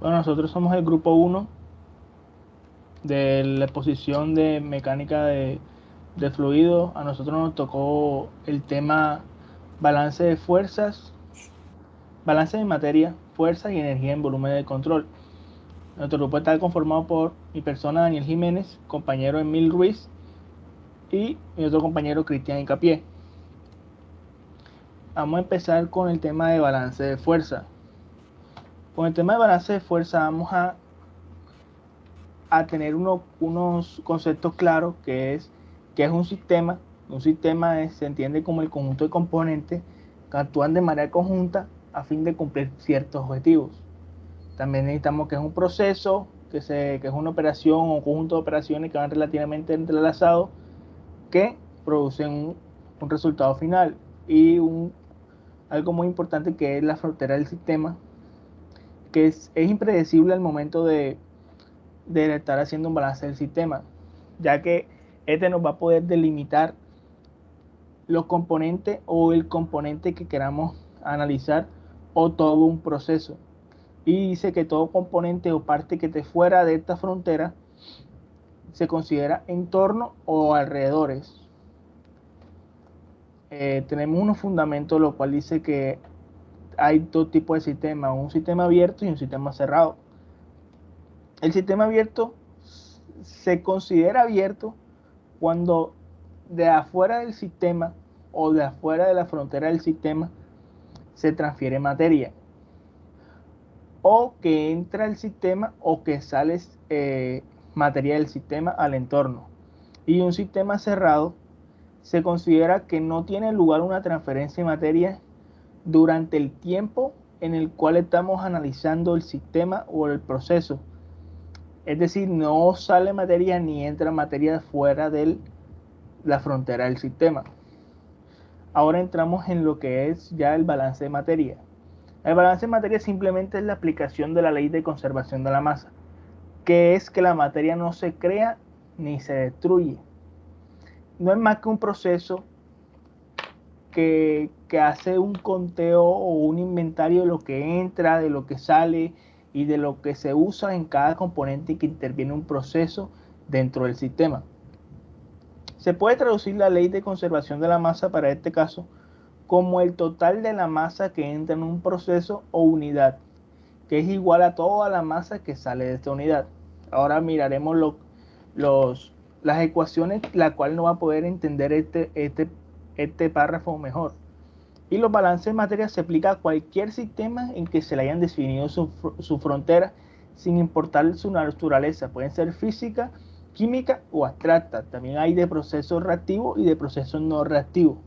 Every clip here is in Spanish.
Bueno, nosotros somos el grupo uno de la exposición de mecánica de fluidos. A nosotros nos tocó el tema balance de fuerzas, balance de materia, fuerza y energía en volumen de control. Nuestro grupo está conformado por mi persona Daniel Jiménez, compañero Emil Ruiz y mi otro compañero Cristian Incapié. Vamos a empezar con el tema de balance de fuerza. Con el tema de balance de fuerza vamos a tener unos conceptos claros, que es un sistema. Un sistema se entiende como el conjunto de componentes que actúan de manera conjunta a fin de cumplir ciertos objetivos. También necesitamos que es un proceso, que es una operación o un conjunto de operaciones que van relativamente entrelazados, que producen un resultado final. Y algo muy importante, que es la frontera del sistema, que es impredecible al momento de estar haciendo un balance del sistema, ya que este nos va a poder delimitar los componentes o el componente que queramos analizar, o todo un proceso. Y dice que todo componente o parte que esté fuera de esta frontera se considera entorno o alrededores. Tenemos unos fundamentos, lo cual dice que hay dos tipos de sistemas: un sistema abierto y un sistema cerrado. El sistema abierto se considera abierto cuando de afuera del sistema o de afuera de la frontera del sistema se transfiere materia, o que entra al sistema o que sale materia del sistema al entorno. Y un sistema cerrado se considera que no tiene lugar una transferencia de materia durante el tiempo en el cual estamos analizando el sistema o el proceso. Es decir, no sale materia ni entra materia fuera de la frontera del sistema. Ahora entramos en lo que es ya el balance de materia. El balance de materia simplemente es la aplicación de la ley de conservación de la masa, que es que la materia no se crea ni se destruye. No es más que un proceso que hace un conteo o un inventario de lo que entra, de lo que sale y de lo que se usa en cada componente que interviene un proceso dentro del sistema. Se puede traducir la ley de conservación de la masa para este caso como el total de la masa que entra en un proceso o unidad, que es igual a toda la masa que sale de esta unidad. Ahora miraremos las ecuaciones, la cual nos va a poder entender este párrafo mejor. Y los balances de materia se aplica a cualquier sistema en que se le hayan definido su frontera, sin importar su naturaleza. Pueden ser física, química o abstracta. También hay de procesos reactivos y de procesos no reactivos.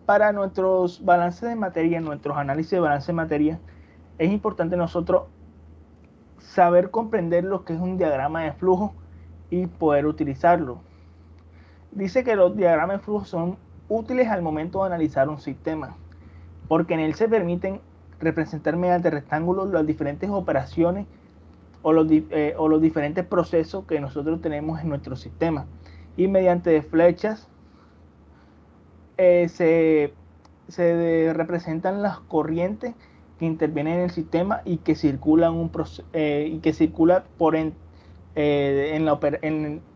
Para nuestros balances de materia, nuestros análisis de balance de materia, es importante nosotros saber comprender lo que es un diagrama de flujo y poder utilizarlo. Dice que los diagramas de flujo son útiles al momento de analizar un sistema, porque en él se permiten representar mediante rectángulos las diferentes operaciones o los diferentes procesos que nosotros tenemos en nuestro sistema. Y mediante flechas se representan las corrientes que intervienen en el sistema y que circulan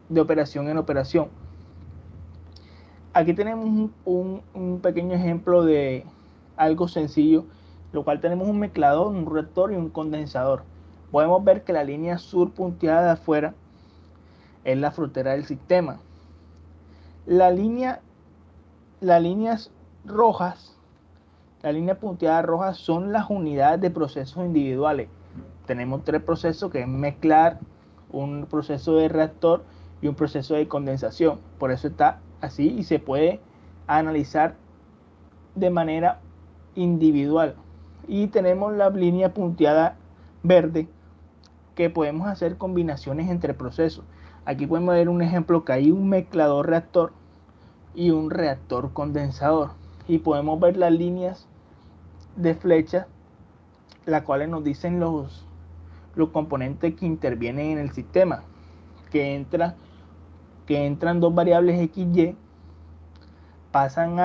de operación en operación. Aquí tenemos un pequeño ejemplo de algo sencillo, lo cual tenemos un mezclador, un reactor y un condensador. Podemos ver que la línea azul punteada de afuera es la frontera del sistema. La línea, las líneas rojas, la línea punteada roja, son las unidades de procesos individuales. Tenemos tres procesos, que es mezclar, un proceso de reactor y un proceso de condensación. Por eso está así y se puede analizar de manera individual. Y tenemos la línea punteada verde, que podemos hacer combinaciones entre procesos. Aquí podemos ver un ejemplo, que hay un mezclador reactor y un reactor condensador, y podemos ver las líneas de flecha, las cuales nos dicen los componentes que intervienen en el sistema, que entran dos variables x y, pasan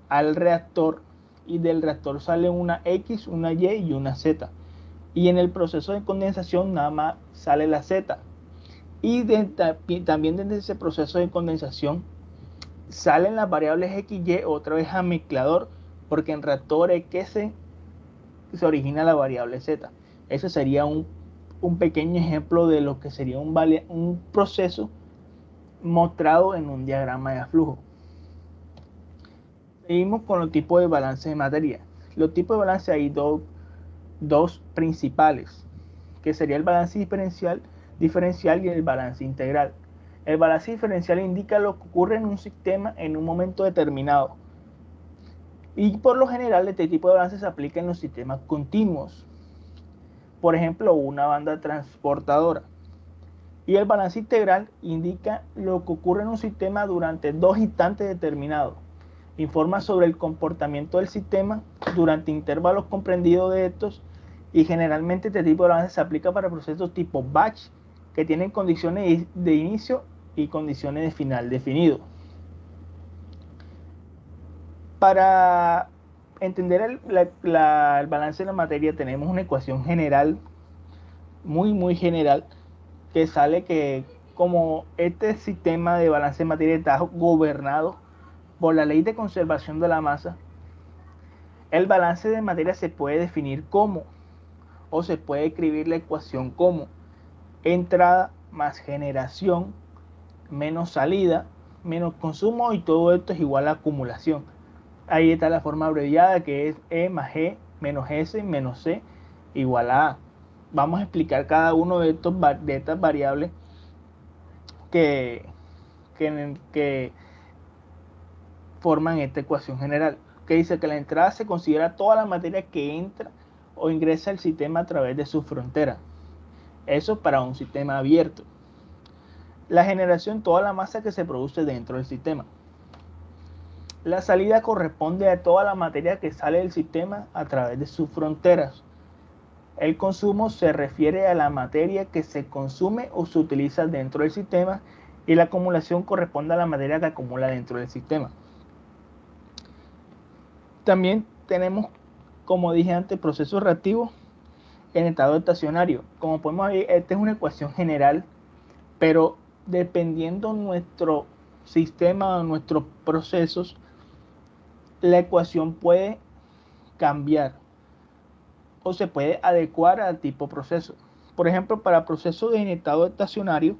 al reactor y del reactor sale una X, una Y y una Z. Y en el proceso de condensación nada más sale la Z. Y también desde ese proceso de condensación salen las variables X y otra vez a mezclador, porque en reactor X se origina la variable Z. Ese sería un pequeño ejemplo de lo que sería un proceso mostrado en un diagrama de flujo. Seguimos con los tipos de balance de materia. Los tipos de balance hay dos principales, que sería el balance diferencial y el balance integral. El balance diferencial indica lo que ocurre en un sistema en un momento determinado. Y por lo general este tipo de balance se aplica en los sistemas continuos. Por ejemplo, una banda transportadora. Y el balance integral indica lo que ocurre en un sistema durante 2 instantes determinados. Informa sobre el comportamiento del sistema durante intervalos comprendidos de estos, y generalmente este tipo de balance se aplica para procesos tipo batch que tienen condiciones de inicio y condiciones de final definidos. Para entender el balance de la materia tenemos una ecuación general, muy general, que sale que como este sistema de balance de materia está gobernado por la ley de conservación de la masa, el balance de materia se puede definir como, o se puede escribir la ecuación como entrada más generación menos salida menos consumo, y todo esto es igual a acumulación. Ahí está la forma abreviada, que es E más G menos S menos C igual a A. Vamos a explicar cada uno de estas variables que forman esta ecuación general, que dice que la entrada se considera toda la materia que entra o ingresa al sistema a través de su frontera. Eso para un sistema abierto. La generación, toda la masa que se produce dentro del sistema. La salida corresponde a toda la materia que sale del sistema a través de sus fronteras. El consumo se refiere a la materia que se consume o se utiliza dentro del sistema, y la acumulación corresponde a la materia que acumula dentro del sistema. También tenemos, como dije antes, procesos reactivos en estado estacionario. Como podemos ver, esta es una ecuación general, pero dependiendo nuestro sistema o nuestros procesos, la ecuación puede cambiar o se puede adecuar al tipo proceso. Por ejemplo, para procesos en estado estacionario,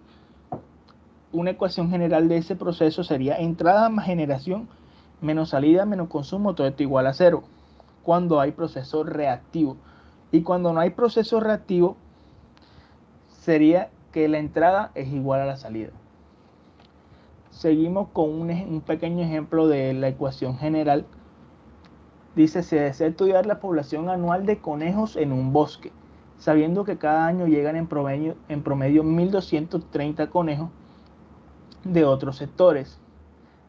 una ecuación general de ese proceso sería entrada más generación menos salida menos consumo, todo esto igual a cero, cuando hay proceso reactivo. Y cuando no hay proceso reactivo, sería que la entrada es igual a la salida. Seguimos con un pequeño ejemplo de la ecuación general. Dice: se desea estudiar la población anual de conejos en un bosque, sabiendo que cada año llegan en promedio 1.230 conejos de otros sectores.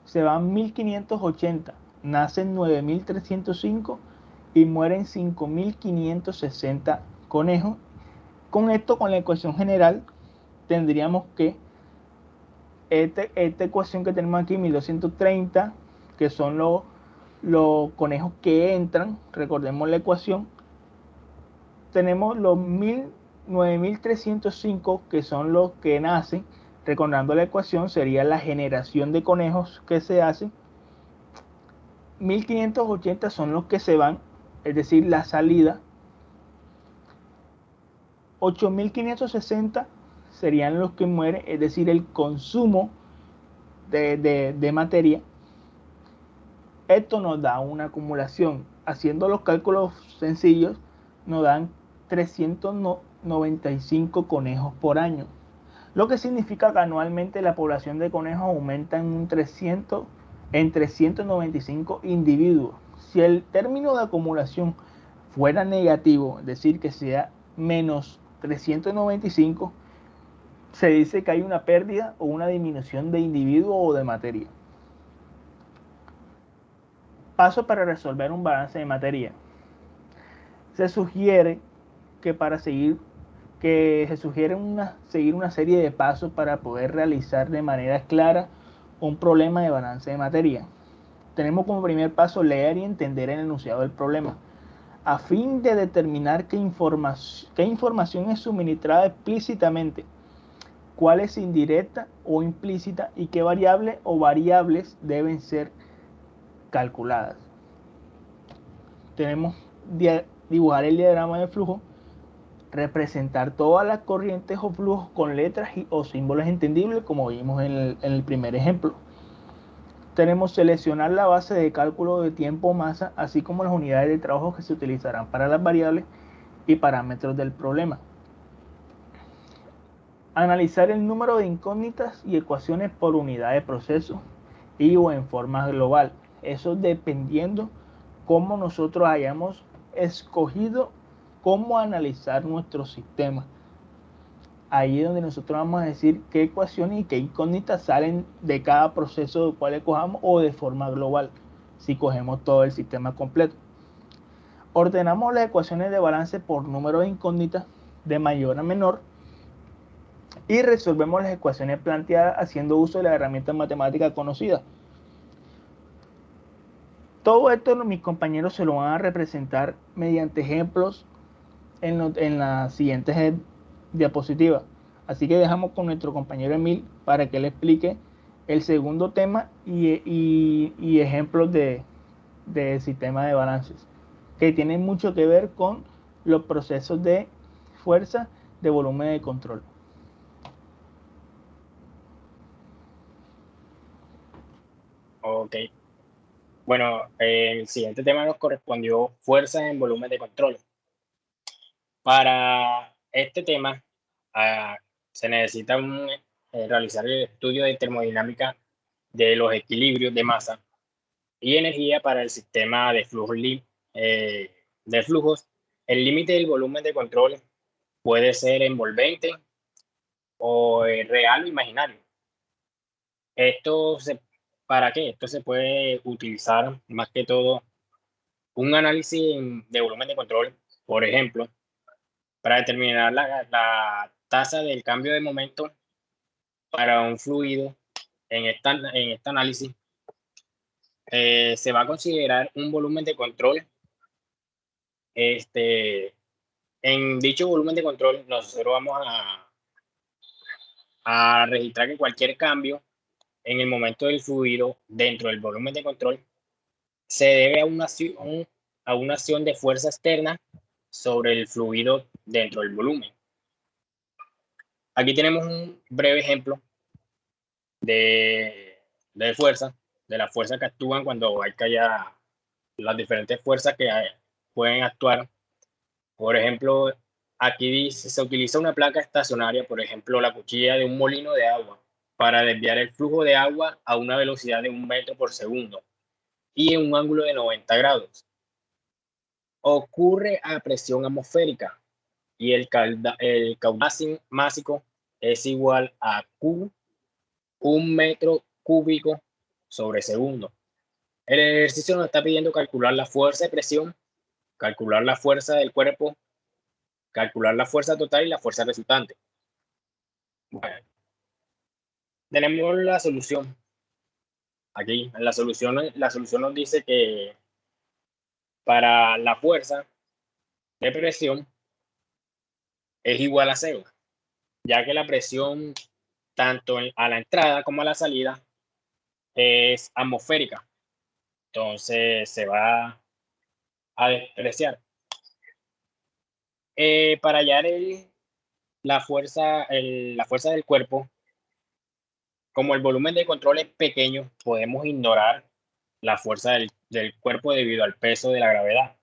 Se van 1.580, nacen 9.305 y mueren 5.560 conejos. Con esto, con la ecuación general, tendríamos que esta ecuación que tenemos aquí, 1.230, que son los conejos que entran, recordemos la ecuación, tenemos los 9.305 que son los que nacen. Recordando la ecuación, sería la generación de conejos que se hace. 1.580 son los que se van, es decir, la salida. 8.560 serían los que mueren, es decir, el consumo de materia. Esto nos da una acumulación. Haciendo los cálculos sencillos, nos dan 395 conejos por año, lo que significa que anualmente la población de conejos aumenta en 395 individuos. Si el término de acumulación fuera negativo, es decir, que sea menos 395, se dice que hay una pérdida o una disminución de individuos o de materia. Paso para resolver un balance de materia. Se sugiere seguir una serie de pasos para poder realizar de manera clara un problema de balance de materia. tenemos como primer paso leer y entender el enunciado del problema, a fin de determinar qué información es suministrada explícitamente, cuál es indirecta o implícita y qué variable o variables deben ser calculadas. Tenemos dibujar el diagrama de flujo, representar todas las corrientes o flujos con letras o símbolos entendibles, como vimos en el primer ejemplo. Tenemos seleccionar la base de cálculo de tiempo o masa, así como las unidades de trabajo que se utilizarán para las variables y parámetros del problema. Analizar el número de incógnitas y ecuaciones por unidad de proceso y o en forma global. Eso dependiendo cómo nosotros hayamos escogido cómo analizar nuestro sistema. Ahí es donde nosotros vamos a decir qué ecuaciones y qué incógnitas salen de cada proceso del cual escojamos o de forma global, si cogemos todo el sistema completo. Ordenamos las ecuaciones de balance por número de incógnitas de mayor a menor y resolvemos las ecuaciones planteadas haciendo uso de la herramienta matemática conocida. Todo esto mis compañeros se lo van a representar mediante ejemplos en las siguientes diapositivas. Así que dejamos con nuestro compañero Emil para que él explique el segundo tema y ejemplos de sistema de balances, que tienen mucho que ver con los procesos de fuerza, de volumen de control. Ok. Bueno, el siguiente tema nos correspondió fuerzas en volumen de control. Para este tema se necesita realizar el estudio de termodinámica de los equilibrios de masa y energía para el sistema de flujos. El límite del volumen de control puede ser envolvente o real o imaginario. ¿Para qué? Esto se puede utilizar más que todo un análisis de volumen de control, por ejemplo, para determinar la tasa del cambio de momento para un fluido. En este análisis se va a considerar un volumen de control. En dicho volumen de control nosotros vamos a registrar que cualquier cambio en el momento del fluido dentro del volumen de control se debe a una acción de fuerza externa sobre el fluido dentro del volumen. Aquí tenemos un breve ejemplo de fuerza, de las fuerzas que actúan cuando hay que haya las diferentes fuerzas que pueden actuar. Por ejemplo, aquí se utiliza una placa estacionaria, por ejemplo, la cuchilla de un molino de agua, para desviar el flujo de agua a una velocidad de 1 metro por segundo y en un ángulo de 90 grados. Ocurre a presión atmosférica y el caudal másico es igual a Q, 1 metro cúbico sobre segundo. El ejercicio nos está pidiendo calcular la fuerza de presión, calcular la fuerza del cuerpo, calcular la fuerza total y la fuerza resultante. Bueno, tenemos la solución. Aquí, en la solución nos dice que para la fuerza de presión es igual a 0, ya que la presión tanto a la entrada como a la salida es atmosférica. Entonces se va a despreciar. Para hallar la fuerza del cuerpo, como el volumen de control es pequeño, podemos ignorar la fuerza del cuerpo debido al peso de la gravedad. O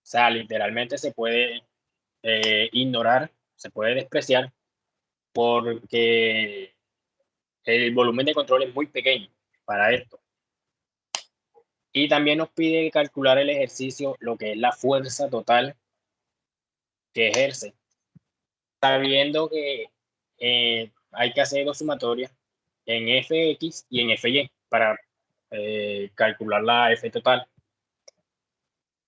sea, literalmente se puede ignorar, se puede despreciar porque el volumen de control es muy pequeño para esto. Y también nos pide calcular el ejercicio, lo que es la fuerza total que ejerce, sabiendo que hay que hacer dos sumatorias en Fx y en Fy para calcular la F total.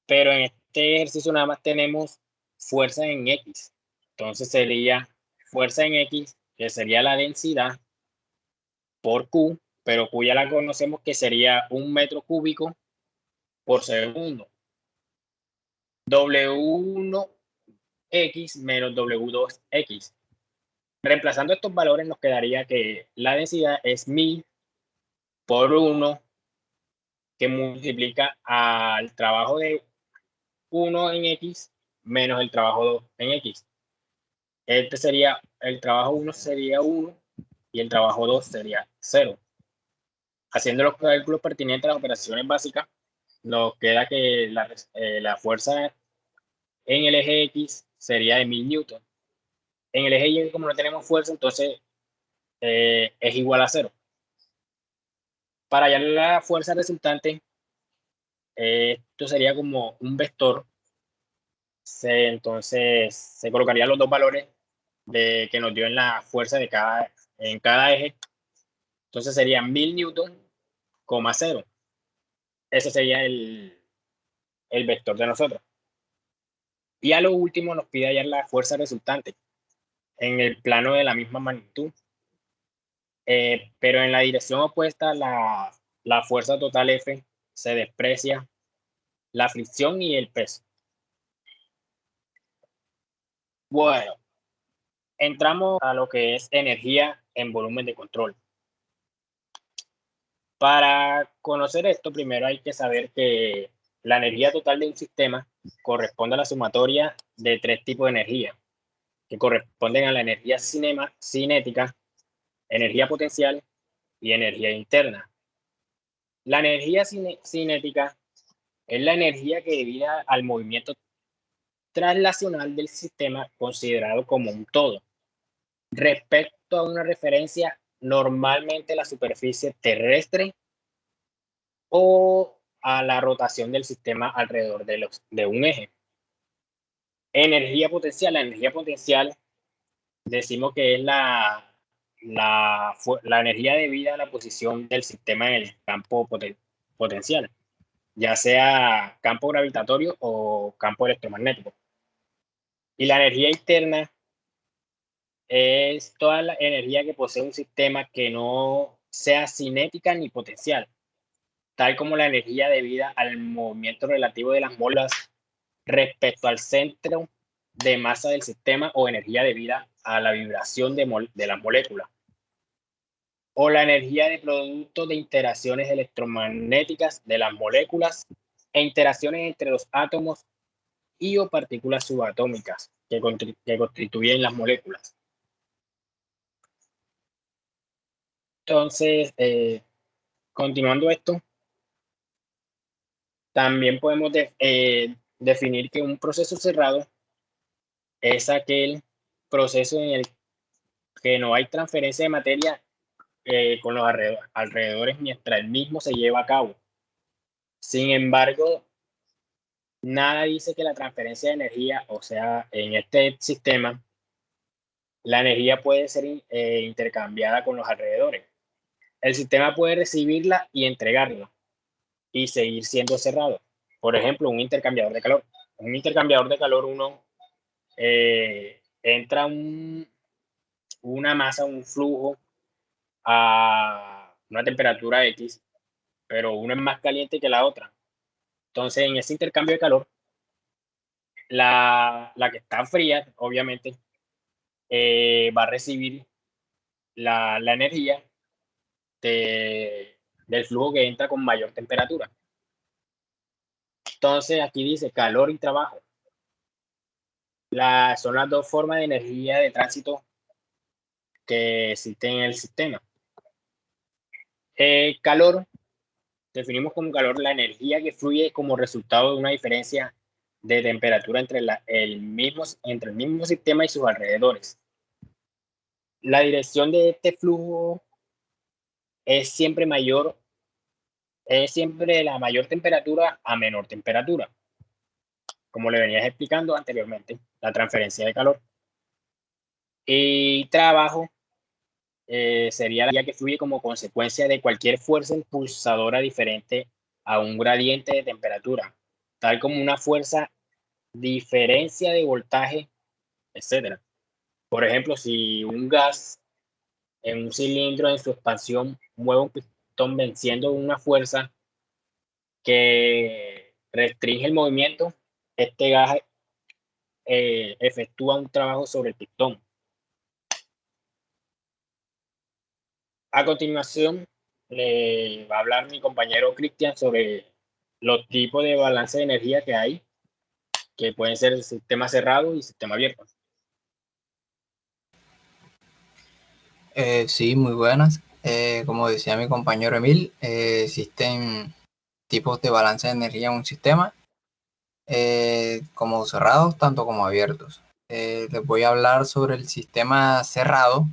Pero en este ejercicio nada más tenemos fuerza en X. Entonces sería fuerza en X, que sería la densidad por Q, pero Q ya la conocemos que sería 1 metro cúbico por segundo. W1x menos W2x. Reemplazando estos valores nos quedaría que la densidad es 1000 por 1, que multiplica al trabajo de 1 en X menos el trabajo 2 en X. Este sería, el trabajo 1 sería 1 y el trabajo 2 sería 0. Haciendo los cálculos pertinentes a las operaciones básicas, nos queda que la fuerza en el eje X sería de 1000 newton. En el eje Y, como no tenemos fuerza, entonces es igual a 0. Para hallar la fuerza resultante, esto sería como un vector. Entonces se colocarían los dos valores que nos dio en la fuerza en cada eje. Entonces sería 1000 newton, 0. Ese sería el vector de nosotros. Y a lo último nos pide hallar la fuerza resultante en el plano de la misma magnitud. Pero en la dirección opuesta, la fuerza total F se desprecia la fricción y el peso. Bueno, entramos a lo que es energía en volumen de control. Para conocer esto, primero hay que saber que la energía total de un sistema corresponde a la sumatoria de 3 tipos de energía, que corresponden a la energía cinética, energía potencial y energía interna. La energía cinética es la energía que debido al movimiento translacional del sistema considerado como un todo, respecto a una referencia, normalmente la superficie terrestre o a la rotación del sistema alrededor de un eje. Energía potencial. La energía potencial decimos que es la energía debida a la posición del sistema en el campo potencial, ya sea campo gravitatorio o campo electromagnético. Y la energía interna es toda la energía que posee un sistema que no sea cinética ni potencial, tal como la energía debida al movimiento relativo de las moléculas respecto al centro de masa del sistema, o energía debida a la vibración de las moléculas, o la energía de producto de interacciones electromagnéticas de las moléculas e interacciones entre los átomos y o partículas subatómicas que constituyen las moléculas. Entonces, continuando esto, también podemos definir que un proceso cerrado es aquel proceso en el que no hay transferencia de materia con los alrededores mientras el mismo se lleva a cabo. Sin embargo, nada dice que la transferencia de energía, o sea, en este sistema, la energía puede ser intercambiada con los alrededores. El sistema puede recibirla y entregarla y seguir siendo cerrado. Por ejemplo, un intercambiador de calor. Un intercambiador de calor, entra una masa, un flujo a una temperatura X, pero uno es más caliente que la otra. Entonces, en ese intercambio de calor, la que está fría, obviamente, va a recibir la energía del flujo que entra con mayor temperatura. Entonces, aquí dice calor y trabajo. Son las dos formas de energía de tránsito que existen en el sistema. Calor, definimos como calor la energía que fluye como resultado de una diferencia de temperatura entre el mismo sistema y sus alrededores. La dirección de este flujo es siempre de la mayor temperatura a menor temperatura, como le venías explicando anteriormente, la transferencia de calor. Y trabajo sería la energía que fluye como consecuencia de cualquier fuerza impulsadora diferente a un gradiente de temperatura, tal como una fuerza, diferencia de voltaje, etc. Por ejemplo, si un gas en un cilindro en su expansión mueve un pistón venciendo una fuerza que restringe el movimiento, este gas efectúa un trabajo sobre el pistón. A continuación, le va a hablar mi compañero Cristian sobre los tipos de balance de energía que hay, que pueden ser el sistema cerrado y sistema abierto. Sí, muy buenas. Como decía mi compañero Emil, existen tipos de balance de energía en un sistema, como cerrados, tanto como abiertos. Les voy a hablar sobre el sistema cerrado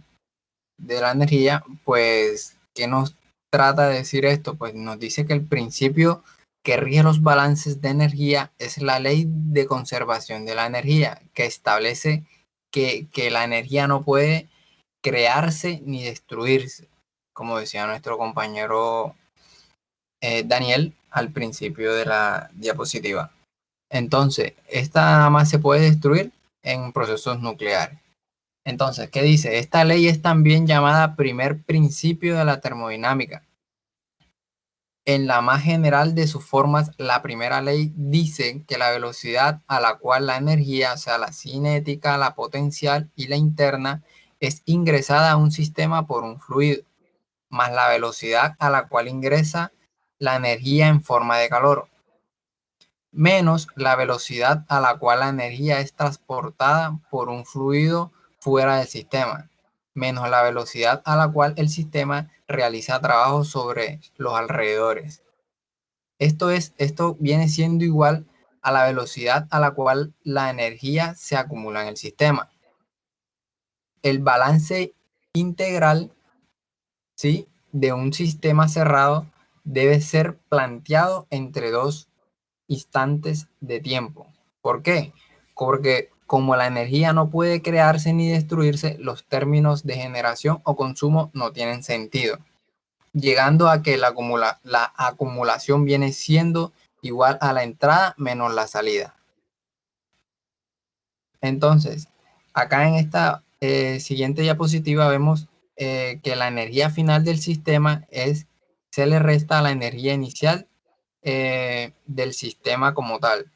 de la energía. Pues, ¿qué nos trata de decir esto? Pues nos dice que el principio que rige los balances de energía es la ley de conservación de la energía, que establece que la energía no puede crearse ni destruirse, como decía nuestro compañero Daniel al principio de la diapositiva. Entonces, esta nada más se puede destruir en procesos nucleares. Entonces, ¿qué dice? Esta ley es también llamada primer principio de la termodinámica. En la más general de sus formas, la primera ley dice que la velocidad a la cual la energía, o sea, la cinética, la potencial y la interna, es ingresada a un sistema por un fluido, más la velocidad a la cual ingresa la energía en forma de calor, menos la velocidad a la cual la energía es transportada por un fluido fuera del sistema, menos la velocidad a la cual el sistema realiza trabajo sobre los alrededores. Esto viene siendo igual a la velocidad a la cual la energía se acumula en el sistema. El balance integral, ¿sí?, de un sistema cerrado debe ser planteado entre dos instantes de tiempo. ¿Por qué? Porque como la energía no puede crearse ni destruirse, los términos de generación o consumo no tienen sentido, llegando a que la acumulación viene siendo igual a la entrada menos la salida. Entonces, acá en esta siguiente diapositiva vemos que la energía final del sistema se le resta a la energía inicial del sistema como tal,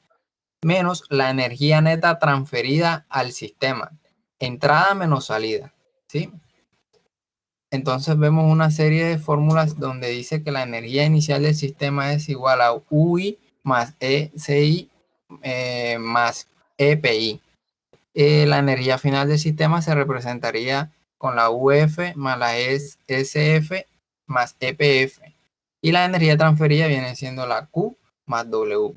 menos la energía neta transferida al sistema, entrada menos salida, ¿sí? Entonces vemos una serie de fórmulas donde dice que la energía inicial del sistema es igual a UI más ECI más EPI. La energía final del sistema se representaría con la UF más la SF más EPF. Y la energía transferida viene siendo la Q más W.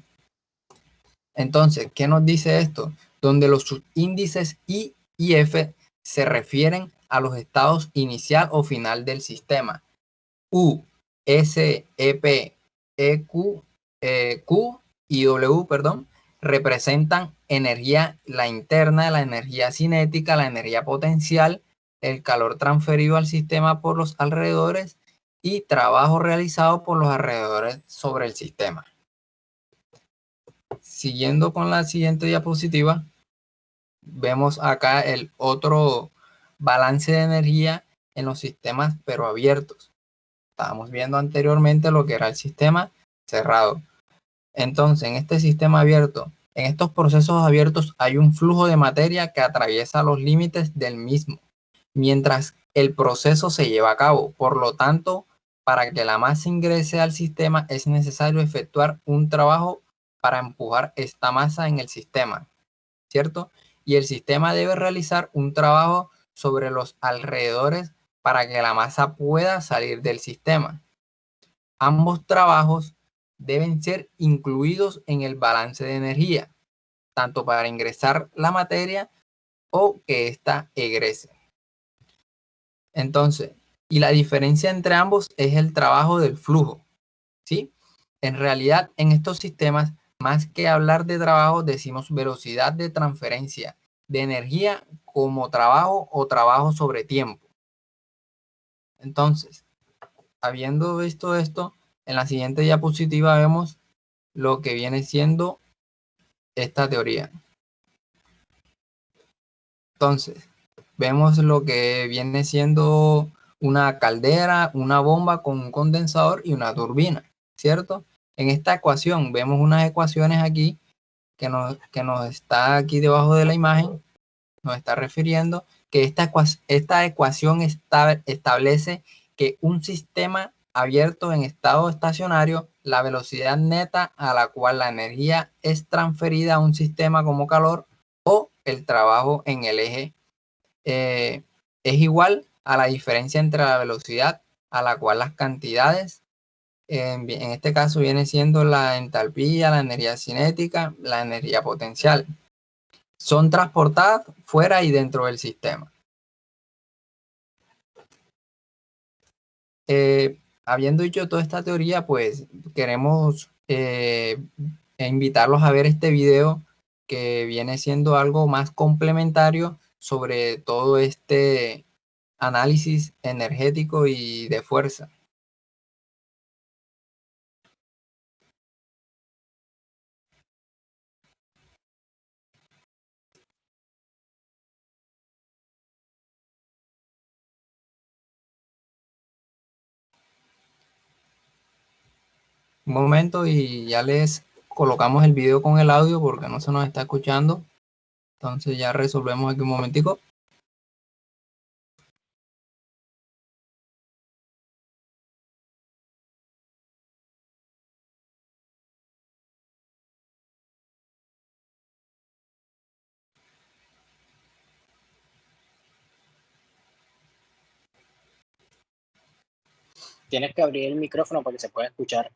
Entonces, ¿qué nos dice esto? Donde los subíndices I y F se refieren a los estados inicial o final del sistema. U, S, EP, EQ, Q y W, perdón, representan energía, la interna, la energía cinética, la energía potencial, el calor transferido al sistema por los alrededores y trabajo realizado por los alrededores sobre el sistema. Siguiendo con la siguiente diapositiva, vemos acá el otro balance de energía en los sistemas pero abiertos. Estábamos viendo anteriormente lo que era el sistema cerrado. Entonces, en este sistema abierto, en estos procesos abiertos hay un flujo de materia que atraviesa los límites del mismo, mientras el proceso se lleva a cabo. Por lo tanto, para que la masa ingrese al sistema es necesario efectuar un trabajo para empujar esta masa en el sistema, ¿cierto? Y el sistema debe realizar un trabajo sobre los alrededores para que la masa pueda salir del sistema. Ambos trabajos deben ser incluidos en el balance de energía, tanto para ingresar la materia o que ésta egrese. Entonces, y la diferencia entre ambos es el trabajo del flujo, ¿sí? En realidad, en estos sistemas, más que hablar de trabajo, decimos velocidad de transferencia de energía como trabajo o trabajo sobre tiempo. Entonces, habiendo visto esto, en la siguiente diapositiva vemos lo que viene siendo esta teoría. Entonces, vemos lo que viene siendo una caldera, una bomba con un condensador y una turbina, ¿cierto? En esta ecuación vemos unas ecuaciones aquí que nos está aquí debajo de la imagen, nos está refiriendo que esta ecuación establece que un sistema abierto en estado estacionario, la velocidad neta a la cual la energía es transferida a un sistema como calor o el trabajo en el eje es igual a la diferencia entre la velocidad a la cual las cantidades, en este caso viene siendo la entalpía, la energía cinética, la energía potencial, son transportadas fuera y dentro del sistema. Habiendo dicho toda esta teoría, pues queremos invitarlos a ver este video que viene siendo algo más complementario sobre todo este análisis energético y de fuerza. Un momento y ya les colocamos el video con el audio porque no se nos está escuchando. Entonces ya resolvemos aquí un momentico. Tienes que abrir el micrófono para que se pueda escuchar.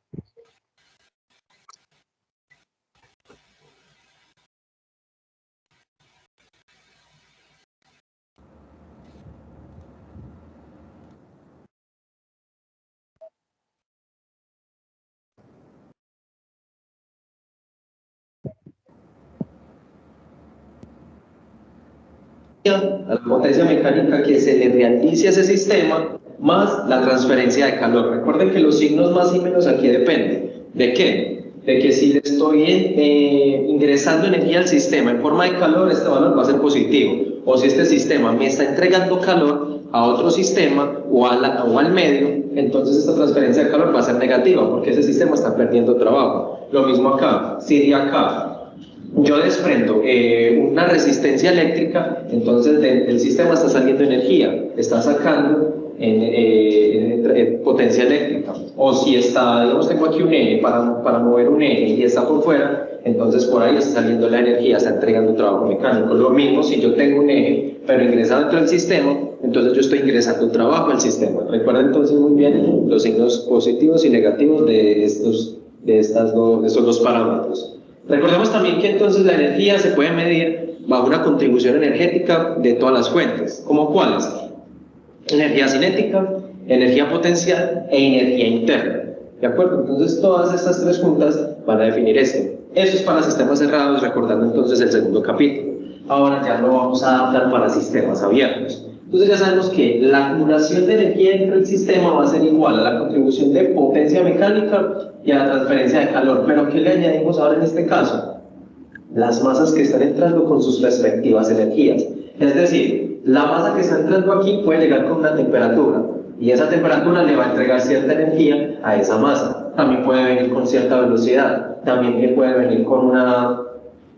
A la potencia mecánica que se le realice a ese sistema más la transferencia de calor. Recuerden que los signos más y menos aquí dependen. ¿De qué? De que si le estoy ingresando energía al sistema en forma de calor, este valor va a ser positivo. O si este sistema me está entregando calor a otro sistema o al medio, entonces esta transferencia de calor va a ser negativa porque ese sistema está perdiendo trabajo. Lo mismo acá. Si de acá yo desprendo una resistencia eléctrica, entonces del sistema está saliendo energía, está sacando potencia eléctrica. O si está, digamos, tengo aquí un eje para mover un eje y está por fuera, entonces por ahí está saliendo la energía, está entregando trabajo mecánico. Lo mismo si yo tengo un eje, pero ingresado dentro del sistema, entonces yo estoy ingresando trabajo al sistema. Recuerden entonces muy bien los signos positivos y negativos de estos dos parámetros. Recordemos también que entonces la energía se puede medir bajo una contribución energética de todas las fuentes. ¿Cómo cuáles? Energía cinética, energía potencial e energía interna. ¿De acuerdo? Entonces todas estas tres juntas van a definir esto. Eso es para sistemas cerrados, recordando entonces el segundo capítulo. Ahora ya lo vamos a adaptar para sistemas abiertos. Entonces ya sabemos que la acumulación de energía dentro del sistema va a ser igual a la contribución de potencia mecánica y a la transferencia de calor. Pero ¿qué le añadimos ahora en este caso? Las masas que están entrando con sus respectivas energías. Es decir, la masa que está entrando aquí puede llegar con una temperatura y esa temperatura le va a entregar cierta energía a esa masa. También puede venir con cierta velocidad, también puede venir con una,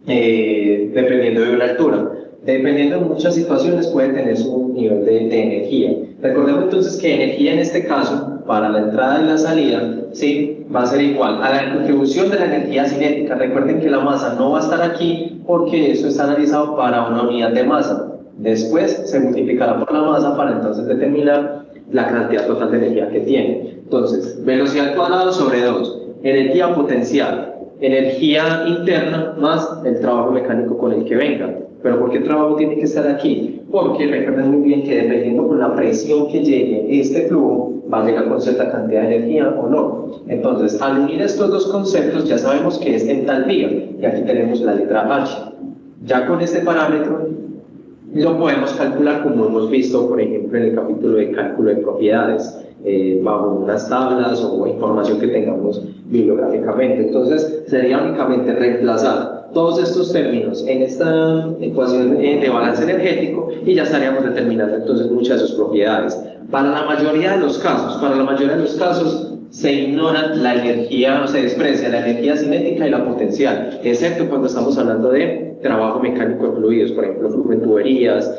dependiendo de una altura. Dependiendo de muchas situaciones puede tener su nivel de energía. Recordemos entonces que energía en este caso, para la entrada y la salida, ¿sí?, va a ser igual a la contribución de la energía cinética. Recuerden que la masa no va a estar aquí porque eso está analizado para una unidad de masa. Después se multiplicará por la masa para entonces determinar la cantidad total de energía que tiene. Entonces, velocidad al cuadrado sobre 2, energía potencial, energía interna más el trabajo mecánico con el que venga. ¿Pero por qué el trabajo tiene que estar aquí? Porque recuerden muy bien que dependiendo con la presión que llegue este flujo, va a llegar con cierta cantidad de energía o no. Entonces, al unir estos dos conceptos, ya sabemos que es entalpía, y aquí tenemos la letra H. Ya con este parámetro, lo podemos calcular como hemos visto, por ejemplo, en el capítulo de cálculo de propiedades, bajo unas tablas o información que tengamos bibliográficamente. Entonces, sería únicamente reemplazar todos estos términos en esta ecuación de balance energético y ya estaríamos determinando entonces muchas de sus propiedades. Para la mayoría de los casos, se ignora la energía, o se desprecia la energía cinética y la potencial, excepto cuando estamos hablando de trabajo mecánico de fluidos, por ejemplo, flujo en tuberías,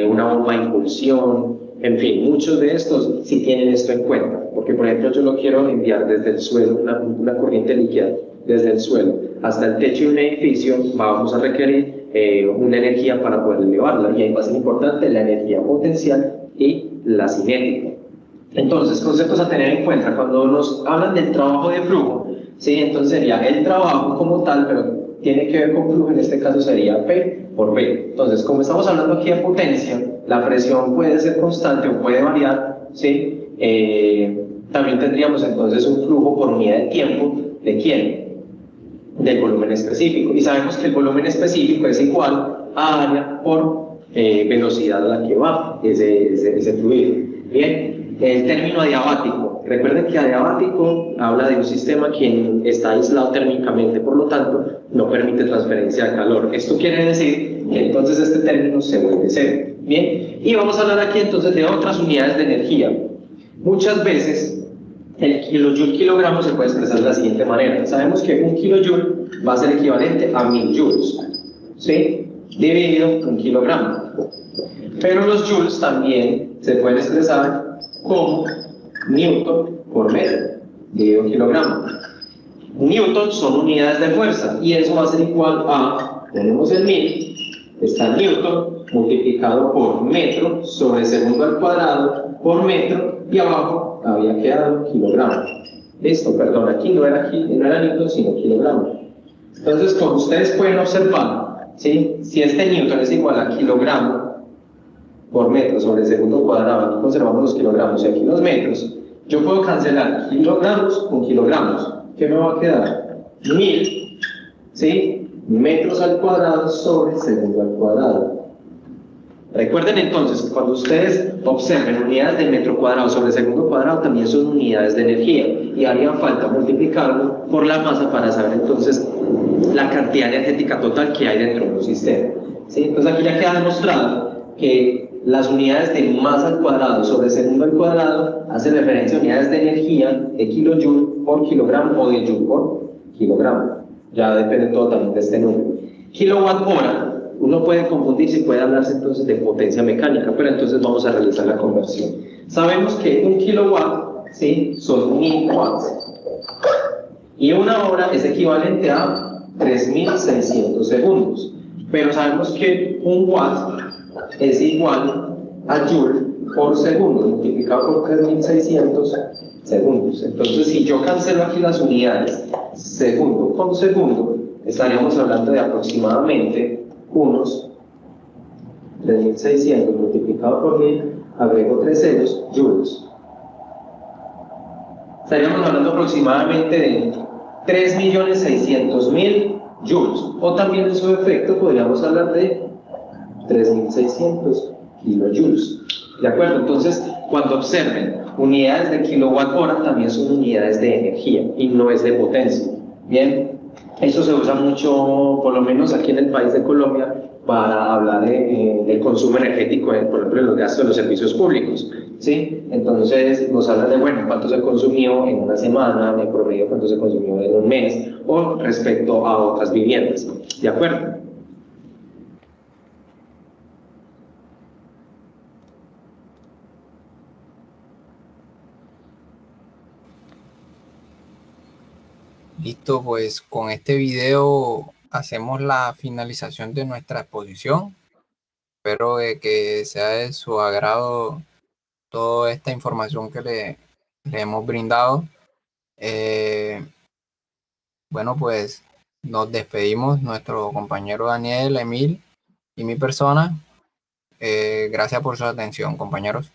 una bomba de impulsión, en fin, muchos de estos sí tienen esto en cuenta, porque por ejemplo yo lo quiero enviar desde el suelo, una corriente líquida desde el suelo hasta el techo de un edificio, vamos a requerir una energía para poder elevarla, y ahí va a ser importante la energía potencial y la cinética. Entonces, conceptos a tener en cuenta cuando nos hablan del trabajo de flujo, ¿sí? Entonces sería el trabajo como tal, pero tiene que ver con flujo, en este caso sería P por V. Entonces, como estamos hablando aquí de potencia, la presión puede ser constante o puede variar, ¿sí? También tendríamos entonces un flujo por unidad de tiempo, ¿de quién? Del volumen específico. Y sabemos que el volumen específico es igual a área por velocidad a la que va ese fluido. Bien, el término adiabático. Recuerden que adiabático habla de un sistema que está aislado térmicamente, por lo tanto, no permite transferencia de calor. Esto quiere decir que entonces este término se vuelve cero. Bien, y vamos a hablar aquí entonces de otras unidades de energía. Muchas veces el kilojoule kilogramo se puede expresar de la siguiente manera. Sabemos que un kilojoule va a ser equivalente a 1000 joules, ¿sí? Dividido un kilogramo. Pero los joules también se pueden expresar como newton por metro, dividido un kilogramo. Newton son unidades de fuerza, y eso va a ser igual a, tenemos el 1000, está newton multiplicado por metro sobre segundo al cuadrado por metro, y abajo había quedado kilogramo. Listo, perdón, aquí no era newton, sino kilogramo. Entonces, como ustedes pueden observar, ¿sí? Si este newton es igual a kilogramo por metro sobre segundo cuadrado, aquí conservamos los kilogramos y aquí los metros, yo puedo cancelar kilogramos con kilogramos. ¿Qué me va a quedar? 1000, ¿sí? Metros al cuadrado sobre segundo al cuadrado. Recuerden entonces que cuando ustedes observen unidades de metro cuadrado sobre segundo cuadrado, también son unidades de energía, y haría falta multiplicarlo por la masa para saber entonces la cantidad energética total que hay dentro de un sistema, ¿sí? Entonces aquí ya queda demostrado que las unidades de masa al cuadrado sobre segundo al cuadrado hacen referencia a unidades de energía de kilojoule por kilogramo o de joule por kilogramo. Ya depende todo también de este número. Kilowatt hora. Uno puede confundirse y puede hablarse entonces de potencia mecánica, pero entonces vamos a realizar la conversión. Sabemos que un kilowatt, ¿sí? Son 1000 watts. Y una hora es equivalente a 3600 segundos. Pero sabemos que un watt es igual a joule por segundo, multiplicado por 3600 segundos. Entonces, si yo cancelo aquí las unidades, segundo con segundo, estaríamos hablando de aproximadamente unos 3600 multiplicado por 1000, agrego 3 ceros, joules. Estaríamos hablando aproximadamente de 3.600.000 joules, o también en su efecto podríamos hablar de 3.600 kilojoules. ¿De acuerdo? Entonces, cuando observen unidades de kilowatt hora, también son unidades de energía y no es de potencia. Bien, eso se usa mucho, por lo menos aquí en el país de Colombia, para hablar del consumo energético, por ejemplo, en los gastos de los servicios públicos, ¿sí? Entonces nos hablan de, bueno, cuánto se consumió en una semana, en promedio cuánto se consumió en un mes, o respecto a otras viviendas, ¿de acuerdo? Listo, pues con este video hacemos la finalización de nuestra exposición. Espero que sea de su agrado toda esta información que le hemos brindado. Bueno, pues nos despedimos, nuestro compañero Daniel, Emil y mi persona. Gracias por su atención, compañeros.